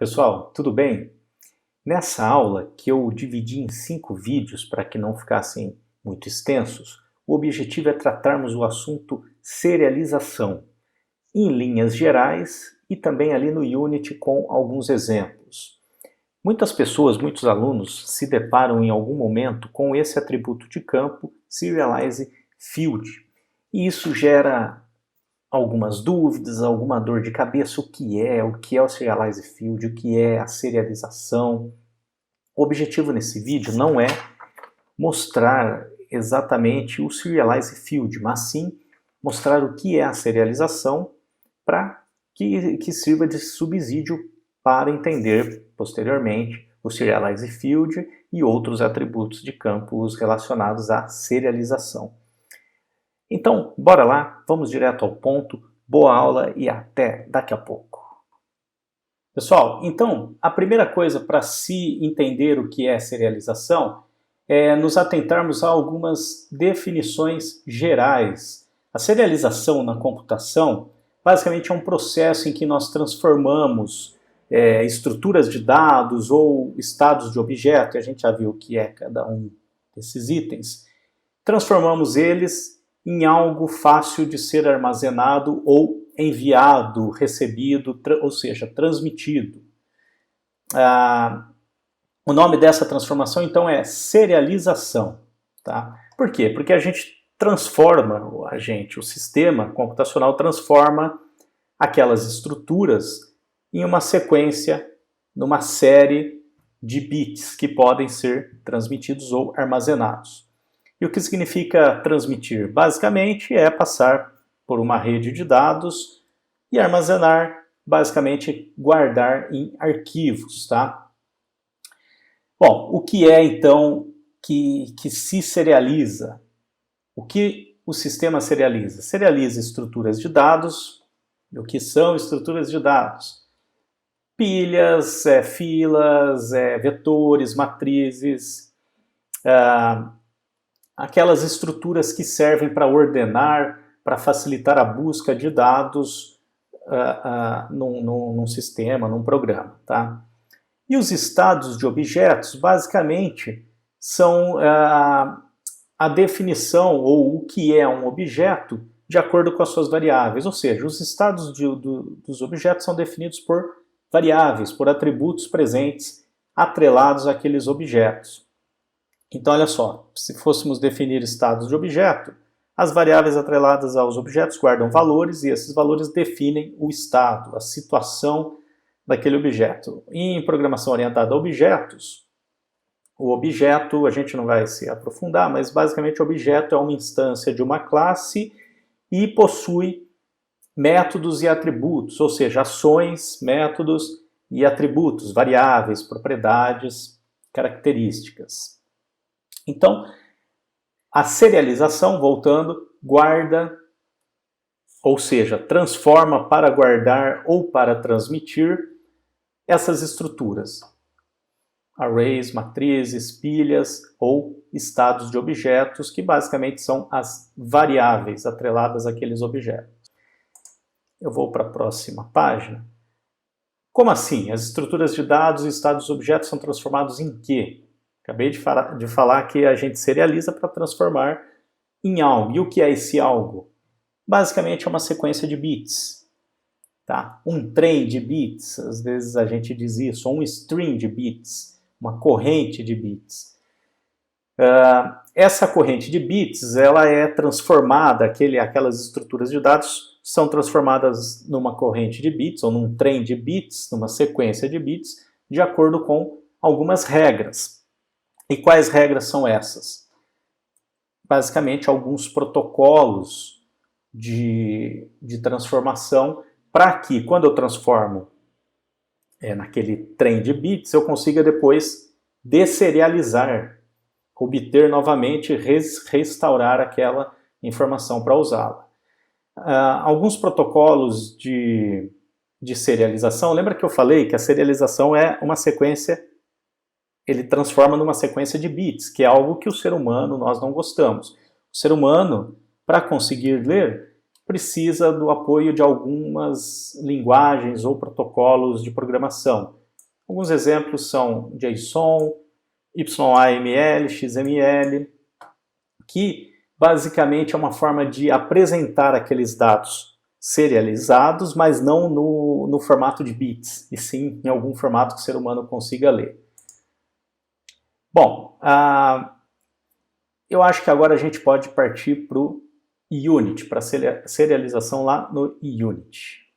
Pessoal, tudo bem? Nessa aula, que eu dividi em 5 vídeos para que não ficassem muito extensos, o objetivo é tratarmos o assunto serialização, em linhas gerais e também ali no Unity com alguns exemplos. Muitas pessoas, muitos alunos se deparam em algum momento com esse atributo de campo, Serialize Field, e isso gera algumas dúvidas, alguma dor de cabeça, o que é o Serialize Field, o que é a serialização. O objetivo nesse vídeo não é mostrar exatamente o Serialize Field, mas sim mostrar o que é a serialização para que sirva de subsídio para entender posteriormente o Serialize Field e outros atributos de campos relacionados à serialização. Então, bora lá, vamos direto ao ponto, boa aula e até daqui a pouco. Pessoal, então, a primeira coisa para se entender o que é serialização é nos atentarmos a algumas definições gerais. A serialização na computação, basicamente é um processo em que nós transformamos estruturas de dados ou estados de objeto, e a gente já viu o que é cada um desses itens, transformamos eles em algo fácil de ser armazenado ou enviado, recebido, ou seja, transmitido. O nome dessa transformação, então, é serialização. Tá? Por quê? Porque a gente transforma, o sistema computacional transforma aquelas estruturas em uma sequência, numa série de bits que podem ser transmitidos ou armazenados. E o que significa transmitir? Basicamente é passar por uma rede de dados e armazenar, basicamente guardar em arquivos, tá? Bom, o que é então que se serializa? O que o sistema serializa? Serializa estruturas de dados. E o que são estruturas de dados? Pilhas, filas, vetores, matrizes, aquelas estruturas que servem para ordenar, para facilitar a busca de dados num sistema, num programa. Tá? E os estados de objetos, basicamente, são a definição ou o que é um objeto de acordo com as suas variáveis. Ou seja, os estados dos objetos são definidos por variáveis, por atributos presentes atrelados àqueles objetos. Então, olha só, se fôssemos definir estados de objeto, as variáveis atreladas aos objetos guardam valores e esses valores definem o estado, a situação daquele objeto. Em programação orientada a objetos, o objeto, a gente não vai se aprofundar, mas basicamente o objeto é uma instância de uma classe e possui métodos e atributos, ou seja, ações, métodos e atributos, variáveis, propriedades, características. Então, a serialização, voltando, guarda, ou seja, transforma para guardar ou para transmitir essas estruturas. Arrays, matrizes, pilhas ou estados de objetos, que basicamente são as variáveis atreladas àqueles objetos. Eu vou para a próxima página. Como assim? As estruturas de dados e estados de objetos são transformados em quê? Acabei de falar que a gente serializa para transformar em algo. E o que é esse algo? Basicamente é uma sequência de bits. Tá? Um trem de bits, às vezes a gente diz isso, ou um string de bits, uma corrente de bits. Essa corrente de bits ela é transformada, aquelas estruturas de dados são transformadas numa corrente de bits, ou num trem de bits, numa sequência de bits, de acordo com algumas regras. E quais regras são essas? Basicamente, alguns protocolos de transformação para que, quando eu transformo naquele trem de bits, eu consiga depois deserializar, obter novamente, restaurar aquela informação para usá-la. Alguns protocolos de serialização, lembra que eu falei que a serialização é uma sequência, ele transforma numa sequência de bits, que é algo que o ser humano, nós não gostamos. O ser humano, para conseguir ler, precisa do apoio de algumas linguagens ou protocolos de programação. Alguns exemplos são JSON, YAML, XML, que basicamente é uma forma de apresentar aqueles dados serializados, mas não no formato de bits, e sim em algum formato que o ser humano consiga ler. Bom, eu acho que agora a gente pode partir para o Unity, para a serialização lá no Unity.